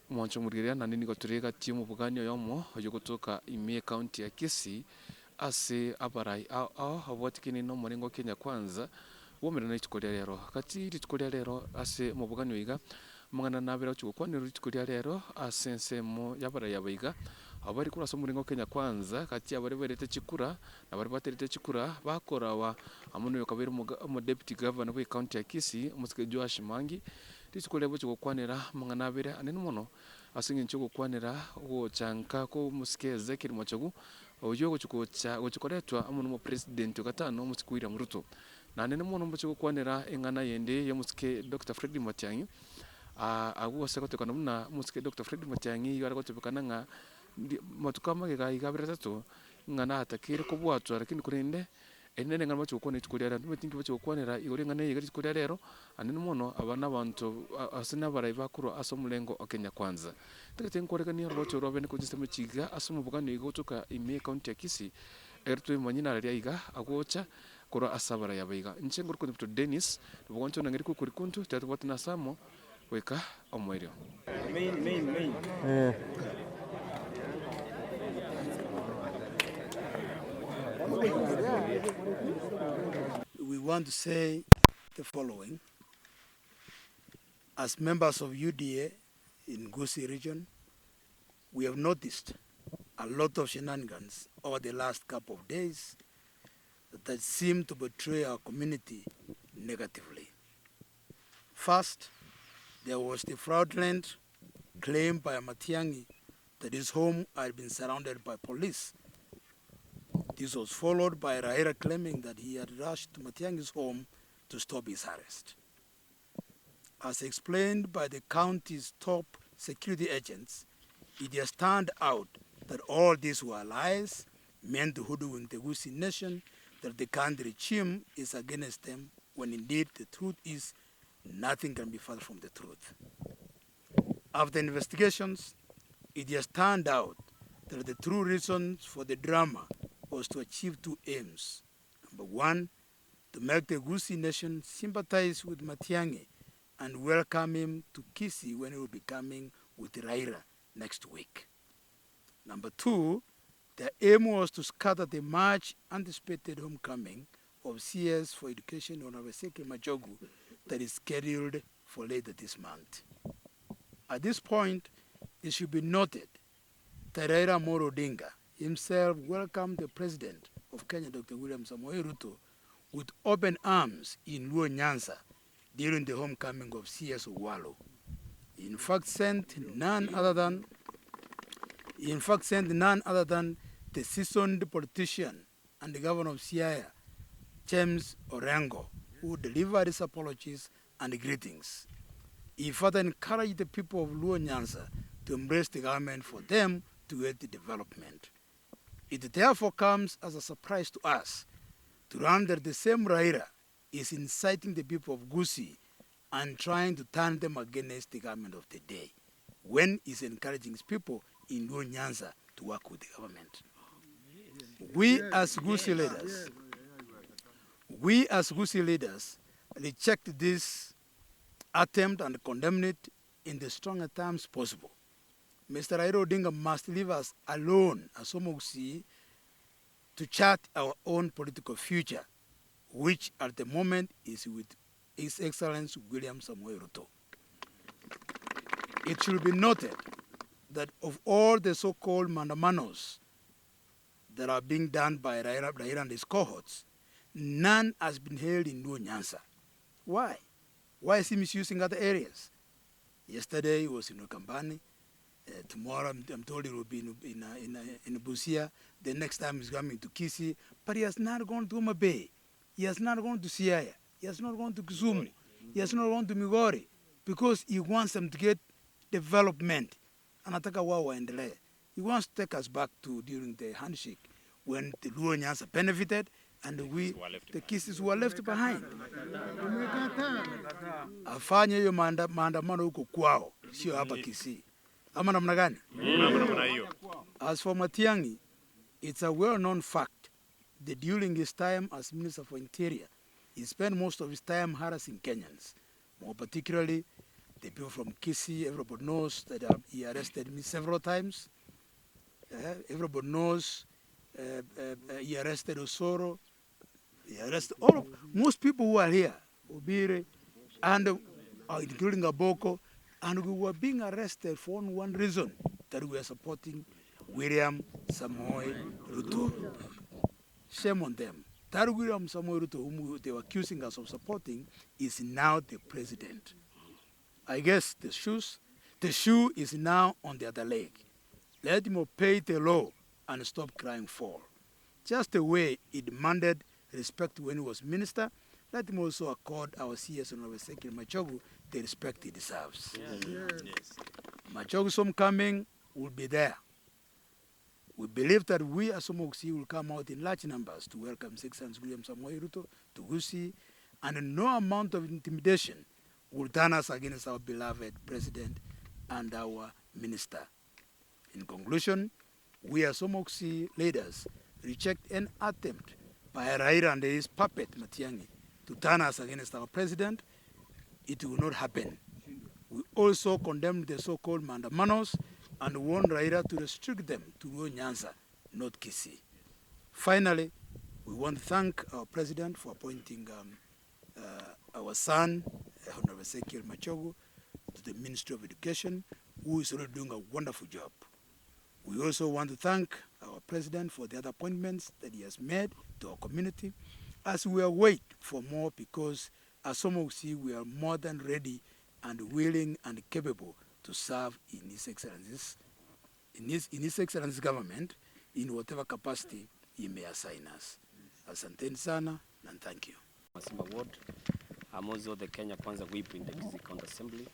mwancho muriria na nini goturiga timu bugani yomo oyo gutuka ime county ya Kisii ase abarai ao abwatikini no muringo Kenya kwanza womera na itukoria rero kati itukoria rero ase mubugani oiga mangana nabera chukwanira itukoria rero ase nsemo yabarai abaiga abari kura so muringo Kenya kwanza kati abari berete chikura na bari baterete chikura bakorawa amuno yokabere mu deputy governor we county ya Kisii musike Maangi titukoria bocho gukwanira mangana abere anene muno asinge ncho gukwanira gocanka ko musikeze kiri mochogu oyo gochukoretwa amuno mu president gatano musikuira Ruto na anene muno bocho gukwanira engana yende ya musike Dr. Fred Matiang'i agwose gotekana muna musike Dr. Fred Matiang'i yara gotebekana nga matukama igabira tatu ngana atakire kubwatwa lakini kurinde enene ngana bacho gukwana itukoria rero ntibatingi bacho gukwanira igore ngana yigari itukoria rero anene muno abana bantu asina barai bakuru aso mulengo Kenya kwanza tegete nkorekania rocho robe ne kujista mechiga aso mubugani igotuka ime county ya Kisii ertwe manyina raria iga agocha kora asabara yabaiga nchengo ko dr Dennis bugoncho nangiri ku kurikuntu tatu batna samo weka omwerio main We want to say the following. As members of UDA in Kisii region, we have noticed a lot of shenanigans over the last couple of days that seem to betray our community negatively. First, there was the fraudulent claim by Matiang'i that his home had been surrounded by police. This was followed by Raila claiming that he had rushed to Matiang'i's home to stop his arrest. As explained by the county's top security agents, it has turned out that all these were lies meant to hoodwink the Kisii nation, that the country regime is against them, when indeed the truth is nothing can be further from the truth. After investigations, it has turned out that the true reasons for the drama was to achieve two aims. Number one, to make the Kisii nation sympathize with Matiang'i and welcome him to Kisii when he will be coming with Raila next week. Number two, the aim was to scatter the much anticipated homecoming of CS for Education on Obaseki Majogu that is scheduled for later this month. At this point, it should be noted that Raila Amolo Odinga himself welcomed the President of Kenya, Dr. William Samoei Ruto, with open arms in Luo Nyanza during the homecoming of CS Owalo. In fact, sent none other than the seasoned politician and the governor of Siaya, James Orengo, who delivered his apologies and greetings. He further encouraged the people of Luo Nyanza to embrace the government for them to aid the development. It therefore comes as a surprise to us to learn that the same Raila is inciting the people of Kisii and trying to turn them against the government of the day, when he's encouraging his people in Luo Nyanza to work with the government. We as Kisii leaders reject this attempt and condemn it in the strongest terms possible. Mr. Raila Odinga must leave us alone as Omogusii to chart our own political future, which at the moment is with His Excellency William Samoei Ruto. It should be noted that of all the so-called mandamanos that are being done by Raila and his cohorts, none has been held in Luo Nyanza. Why? Why is he misusing other areas? Yesterday he was in Ukambani. Tomorrow I'm told he will be in Busia. The next time he's coming to Kisii. But he has not gone to Homa Bay. He has not gone to Siaya. He has not gone to Kisumu. He has not gone to Migori. Because he wants them to get development. Anataka wao waendelee. He wants to take us back to during the handshake when the Luo Nyanza benefited and we, the Kisiis, were left behind. Afanye hiyo maandamano huko kwao, sio hapa Kisii. Ama namna gani? As for Matiang'i, it's a well-known fact that during his time as Minister for Interior, he spent most of his time harassing Kenyans, more particularly The people from Kisii, everybody knows that he arrested me several times. Everybody knows he arrested Osoro. He arrested most people who are here, Obire, and including Aboko, and we were being arrested for one reason, that we are supporting William Samoei Ruto. Shame on them. That William Samoei Ruto, whom they were accusing us of supporting, is now the president. I guess the shoe is now on the other leg. Let him obey the law and stop crying foul. Just the way he demanded respect when he was minister, let him also accord our CS Honorable Secretary Machogu the respect he deserves. Yes. Machogu's homecoming will be there. We believe that we as Omogusii will come out in large numbers to welcome His Excellency William Samoei Ruto to Gusii, and no amount of intimidation will turn us against our beloved president and our minister. In conclusion, we as Omogusii leaders reject an attempt by Raila and his puppet Matiang'i to turn us against our president. It will not happen. We also condemn the so-called mandamanos and want Raila to restrict them to Nyanza, not Kisii. Finally, we want to thank our president for appointing our son, Honorable Secretary Machogu, to the Ministry of Education, who is already doing a wonderful job. We also want to thank our president for the other appointments that he has made to our community, as we await for more, because as Omogusii, we are more than ready and willing and capable to serve in His Excellency's government in whatever capacity he may assign us. Asanteni sana and thank you. Masimba Ward. I'm also the Kenya Kwanza whip in the Kisii County Assembly.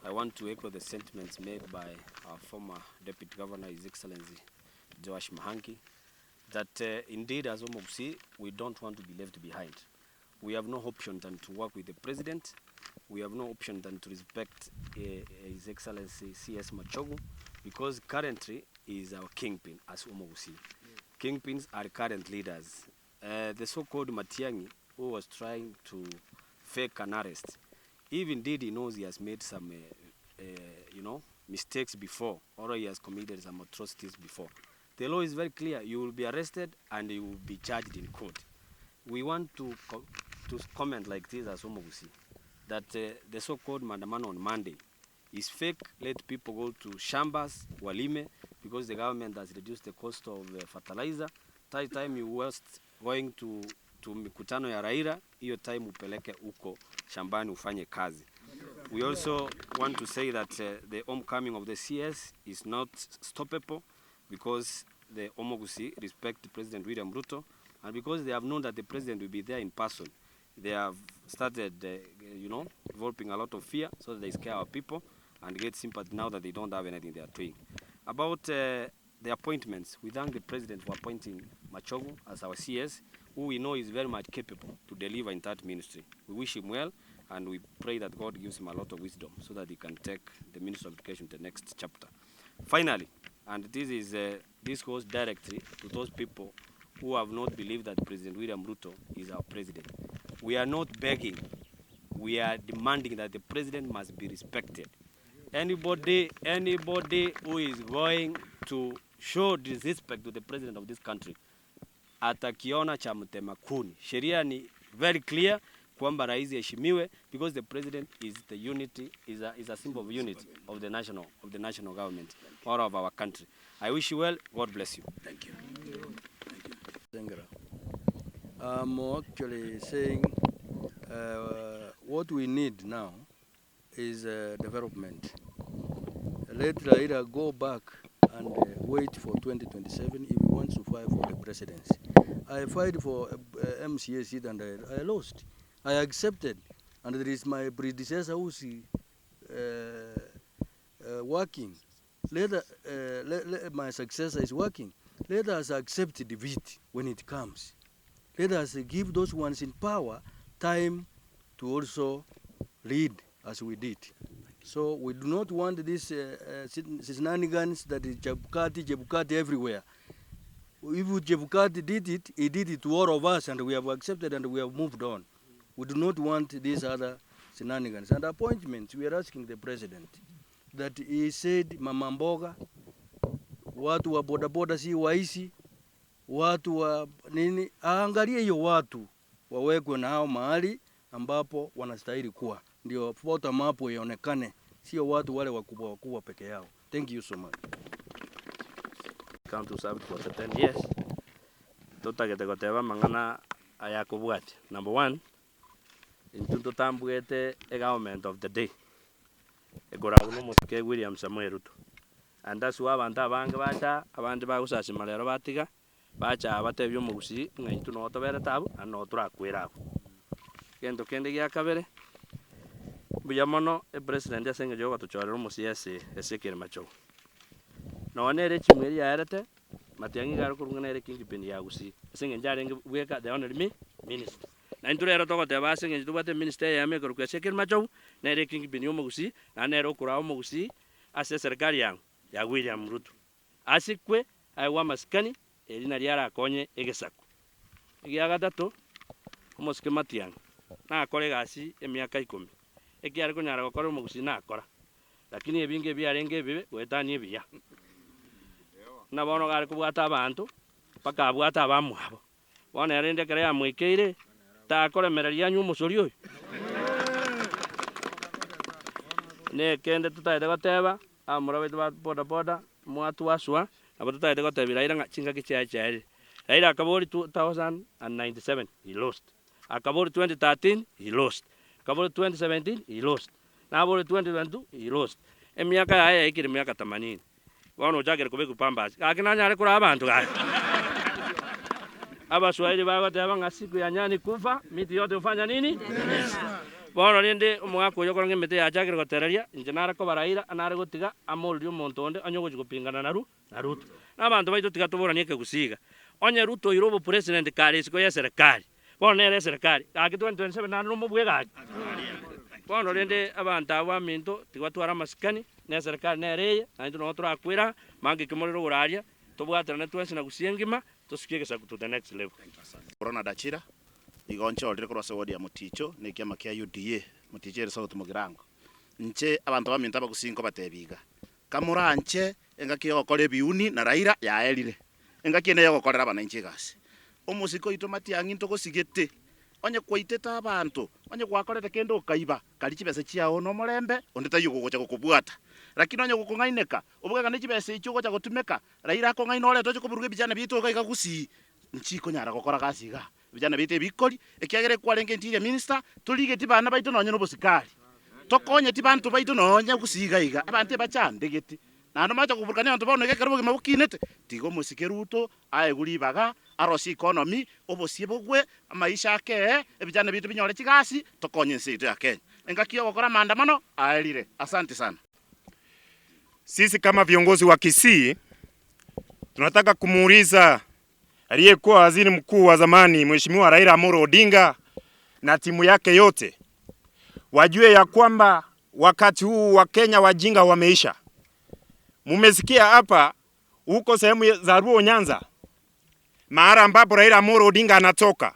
I want to echo the sentiments made by our former Deputy Governor, His Excellency Maangi, that indeed as Omogusii, we don't want to be left behind. We have no option than to work with the President. We have no option than to respect His Excellency CS Machogu, because currently he is our kingpin as Omogusii. Kingpins are current leaders. The so-called Matiang'i, who was trying to fake an arrest, if indeed he knows he has made some mistakes before, or he has committed some atrocities before, the law is very clear. You will be arrested and you will be charged in court. We want to comment like this as Omogusii, that the so-called mandamano on Monday is fake. Let people go to shambas, walime, because the government has reduced the cost of fertilizer. That time you was going to mikutano ya Raila, hiyo time upeleke uko shambani ufanye kazi. We also want to say that the homecoming of the CS is not stoppable, because the Omogusii respect President William Ruto, and because they have known that the president will be there in person. They have started, developing a lot of fear, so that they scare our people and get sympathy now that they don't have anything they are doing. About the appointments, we thank the president for appointing Machogu as our CS, who we know is very much capable to deliver in that ministry. We wish him well, and we pray that God gives him a lot of wisdom so that he can take the Ministry of Education to the next chapter. Finally, and this goes directly to those people who have not believed that President William Ruto is our president. We are not begging. We are demanding that the president must be respected. Anybody who is going to show disrespect to the president of this country, atakiona cha mtema kuni. Sheria ni very clear kwamba rais heshimiwe, because the president is the unity, is a symbol of unity of the national government or of our country. I wish you well. God bless you. Thank you. Thank you. I'm actually saying what we need now is development. Let Raila go back and wait for 2027 if he wants to fight for the presidency. I fight for MCA seat and I lost. I accepted, and there is my predecessor who's working. My successor is working. Let us accept defeat when it comes. Let us give those ones in power time to also lead as we did. So we do not want this shenanigans that is Jebukati everywhere. If Jebukati did it, he did it to all of us, and we have accepted and we have moved on. We do not want these other shenanigans. And appointments, we are asking the president that he said mama mboga, watu wa bodaboda si waishi, watu wa nini, aangalie hiyo watu wawekwe na hao mahali ambapo wanastahili kuwa, ndio bottom up ionekane, sio watu wale wakubwa wakubwa peke yao. Thank you so much. Come to serve for 10 years. Tutagete goteba mang'ana aya kubwati. Number 1, intuntu tambugete a government of the day. Egoraguno muke William Samuel Ruto. And that's why abantu abange bacha abandi bagusashima lero batiga bacha abatebyo Omogusii ng'aitu no tobere tabu ano turakwira abo. Gendo kende gya kabere buya mono e president asenge joga tuchorera Omogusii ese macho. No nere chimweri yarete matiangi garo kurungana ere kingipindi ya Gusii asenge njare weka the honorary minister. Na inturero togo te basenge tubate minister ya me kurukwa ese macho na ere kingipindi Omogusii na nere okura Omogusii ase serikali yangu ya William Ruto. Asikwe aiwa maskani elina liara akonye egesaku. Igia gatatu omosike matiang na akore gasi emiaka 10. Ekiare kunyara gokora Omogusii na akora. Lakini ebinge byarenge bibe gwetani ebiya. Na bono gari kubwata abantu paka abwata abamwabo. Bono yarende kare amwikeire ta akoremereria nyu musori oyo. Ne kende tutaide goteba amura wetu ba boda boda mwatu waswa abo tutaide gotebira Raila chinga kichachaire. Raila akabori 2097 he lost. Akabori 2013 he lost. Akabori 2017 he lost. Na abori 2022 he lost. Emiaka ya ikiri miaka 80. Bono jagere kubeku pambazi. Akina nyare kura abantu ga. Aba Swahili bagoteba ngasiku ya nyani kufa miti yote ufanya nini? Bono rende omwako yo korange mete ya jagere gotereria injenara ko Raila anare gotiga amolri omonto onde anyogo gupingana na Ruto. Nabantu baito tiga tuburanie ke gusiga. Onye Ruto irobo president kari siko ya serikali. Bono nere serikali. Aki 2027 na no mubwega. Bono rende abantu abaminto tigwatwara maskani na serikali nere na into no turakwira Maangi kimorero guraria tubwatira na twensi na gusiengima tusikie gesa to the next level. Corona dachira igoncho ndire kurose wodi ya muticho ne kiama kia UDA muticho ere sauti mugirango nche abantu baminta bagusinko batebiga kamura nche engaki yokore biuni na Raila yaelire engaki ne yokorera abananchi gasi omusiko itomati anginto gosigete onye kwaiteta abantu onye gwakorete kendo kaiba kali chibese chiao no morembe ondeta yugo gocha gukubwata lakini onye gukungaineka obugaga ne chibese icho gocha gutumeka Raila ko ngaino ole tocho kuburuge bijana biito ga Gusii nchiko nyara gokora gasiga bijana bite bikori ekiagere kwarenge interior minister tulige tibana baito nonye no busikali tokonye tibantu baito nonye Gusiiga iga abante bachandegeti nando macho kuburukania abantu baone gekero bugima bukinete tigo Musike Ruto aeguri baga arosi economy obosie bogwe maisha ake ebijana bitu binyore chigasi tokonye nsitu ya Kenya engakio gokora maandamano aelire. Asante sana. Sisi kama viongozi wa Kisii tunataka kumuuliza aliyekuwa waziri mkuu wa zamani Mheshimiwa Raila Amolo Odinga na timu yake yote wajue ya kwamba wakati huu wa Kenya wajinga wameisha. Mumesikia hapa huko sehemu za Ruo Nyanza mahali ambapo Raila Amolo Odinga anatoka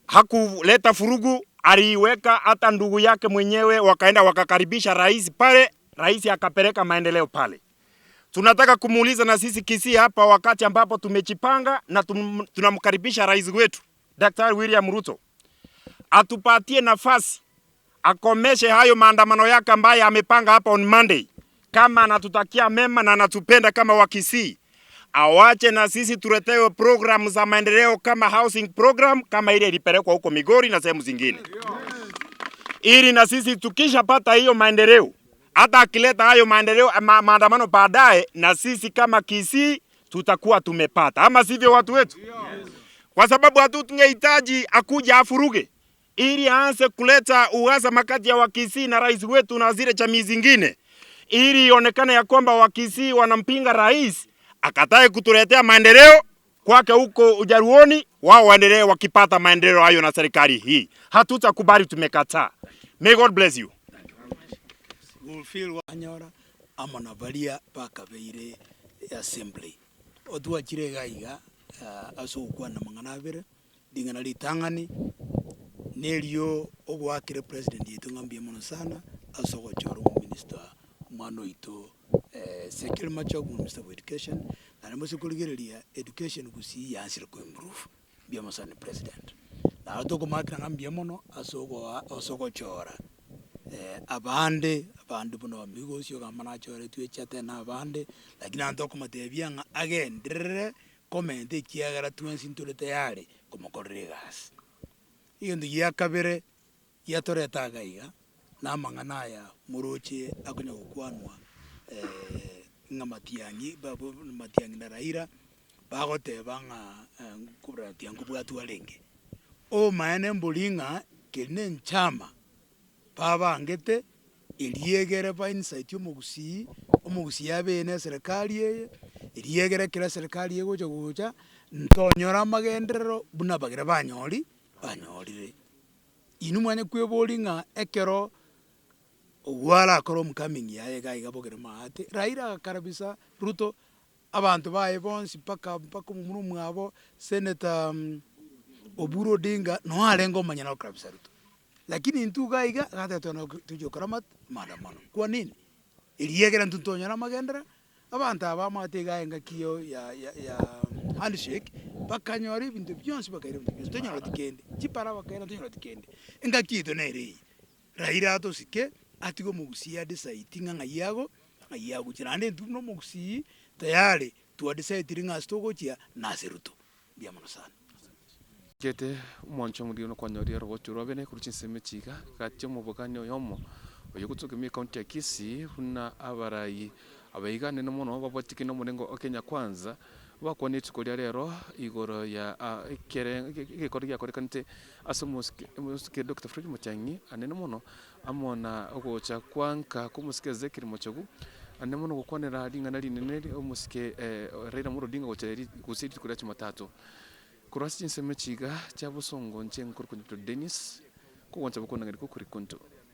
hakuleta furugu, aliweka hata ndugu yake mwenyewe wakaenda wakakaribisha rais pale, rais akapeleka maendeleo pale. Tunataka kumuuliza na sisi Kisii hapa wakati ambapo tumechipanga na tunamkaribisha rais wetu Daktari William Ruto atupatie nafasi akomeshe hayo maandamano yake ambaye amepanga hapa on Monday. Kama anatutakia mema na anatupenda kama wa Kisii, awache na sisi tuletewe program za maendeleo kama housing program kama ile ilipelekwa huko Migori na sehemu zingine. Ili na sisi tukishapata hiyo maendeleo, hata akileta hayo maendeleo maandamano baadaye, na sisi kama Kisii tutakuwa tumepata. Ama sivyo watu wetu? Kwa sababu hatu tungehitaji akuja afuruge ili aanze kuleta uhasama kati ya Wakisii na rais wetu na zile jamii zingine, ili ionekane ya kwamba Wakisii wanampinga rais akatae kutuletea maendeleo kwake huko Ujaruoni, wao waendelee wakipata maendeleo hayo na serikali hii. Hatutakubali, tumekataa. May God bless you. We'll feel wanyora amana balia paka beire assembly odwa chirega iga aso kwa na mangana bere dingana litangani Nelio ogwakire president yetu ngambia mono sana asoko choro mu minister mwana ito Sekil Machogu minister of education na namo sikuligereria education Kisii yansire ko improve bia masana president na atoko makira ngambia mono asoko chora abande buno amigo sio kamana chora tuechate na abande lakini antoko matebia nga agendere comment ikiagara tuensintule tayari komokorregas iyo ndi yakabere yatoreta gaiga na manganaya muroche akonya gukwanwa ngamatiangi babo matiangi na Raila bagote banga kubra tiangu bwatu alenge o maene mbulinga kene nchama baba angete eliegere ba insight Omogusii yabene serikali ye eliegere kila serikali ye gocha ntonyora magenderero buna bagire banyorire inu mwanya kwebolinga ekero wala akoro mcoming yaye gaiga bogere maate Raila karabisa Ruto abantu bae bonsi paka mumuru mwabo Senator Oburu Odinga no alengo manyana karabisa Ruto lakini ntu gaiga gata tono tujokaramat maandamano kwa nini iliyegera ntutonyana magendera abantu abamate gaenga kiyo ya handshake bakanyori bintu byonse bakaire bintu tonyora tikende chipara bakaira tonyora tikende enga kito nere Raila atosike atigo Omogusii adecide nganga yago kirande ntu no Omogusii tayari tu adecide nga stogochia na Ruto bia mono sana Gete mwancho muri no kwanyoria rogochurwa bene kuruchi semechiga katyo mubuganyo yomo oyogutuka mi county ya Kisii huna abarai abaigane no mono babotiki no murengo Kenya kwanza bakwane tukoria rero igoro ya gikori yakorekanite asumuske Dr. Fred Mutiang'i anene mono amona ogocha kwanka kumusikeze kirimo chogu ane mono gukwanera ringana rinene omusike Raila Odinga gocheri gusiti kuria Jumatatu kurasi nseme chiga chabusongo nche nkuru kunyo Dennis kuwancha bukona ngari kukuri kunto